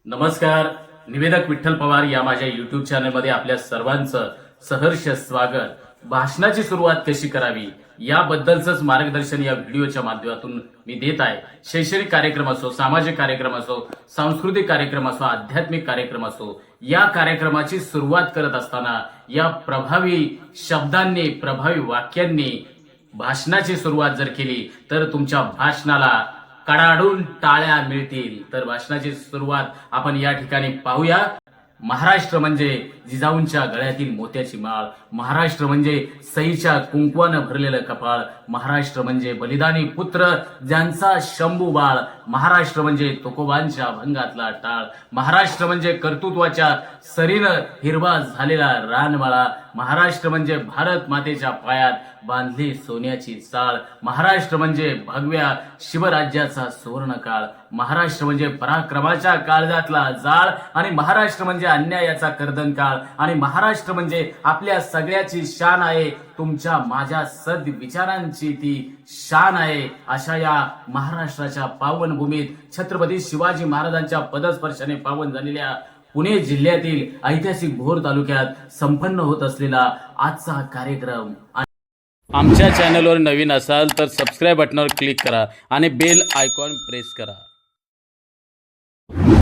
नमस्कार. निवेदक विठ्ठल पवार या माझ्या युट्यूब चॅनलमध्ये आपल्या सर्वांचं सहर्ष स्वागत. भाषणाची सुरुवात कशी करावी याबद्दलच मार्गदर्शन या व्हिडिओच्या माध्यमातून मी देत आहे. शैक्षणिक कार्यक्रम असो, सामाजिक कार्यक्रम असो, सांस्कृतिक कार्यक्रम असो, आध्यात्मिक कार्यक्रम असो, या कार्यक्रमाची सुरुवात करत असताना या प्रभावी शब्दांनी, प्रभावी वाक्यांनी भाषणाची सुरुवात जर केली तर तुमच्या भाषणाला कडाडून टाळ्या मिळतील. तर भाषणाची सुरुवात आपण या ठिकाणी पाहूया. महाराष्ट्र म्हणजे जिजाऊंच्या गळ्यातील मोत्याची माळ, महाराष्ट्र म्हणजे सईच्या कुंकवानं भरलेलं कपाळ, महाराष्ट्र म्हणजे बलिदानी पुत्र ज्यांचा शंभू बाळ, महाराष्ट्र म्हणजे तुकोबांच्या भंगातला टाळ, महाराष्ट्र म्हणजे कर्तृत्वाच्या सरीनं हिरवा झालेला रानमाळा, महाराष्ट्र म्हणजे भारत मातेच्या पायात बांधली सोन्याची चाळ, महाराष्ट्र म्हणजे भगव्या शिवराज्याचा सुवर्णकाळ, महाराष्ट्र म्हणजे पराक्रमाच्या काळजातला जाळ, आणि महाराष्ट्र म्हणजे अन्यायाचा कर्दनकाळ, आणि महाराष्ट्र म्हणजे आपल्या सगळ्याची शान आहे, तुमच्या माझ्या सद्विचारांची ती शान आहे. अशा या महाराष्ट्राच्या पावन भूमीत छत्रपती शिवाजी महाराजांच्या पदस्पर्शाने पावन झालेल्या पुणे जिल्ह्यातील ऐतिहासिक भोर तालुक्यात संपन्न होत असलेला आजचा कार्यक्रम. आमच्या चॅनलवर नवीन असाल तर सबस्क्राईब बटनावर क्लिक करा आणि बेल आयकॉन प्रेस करा.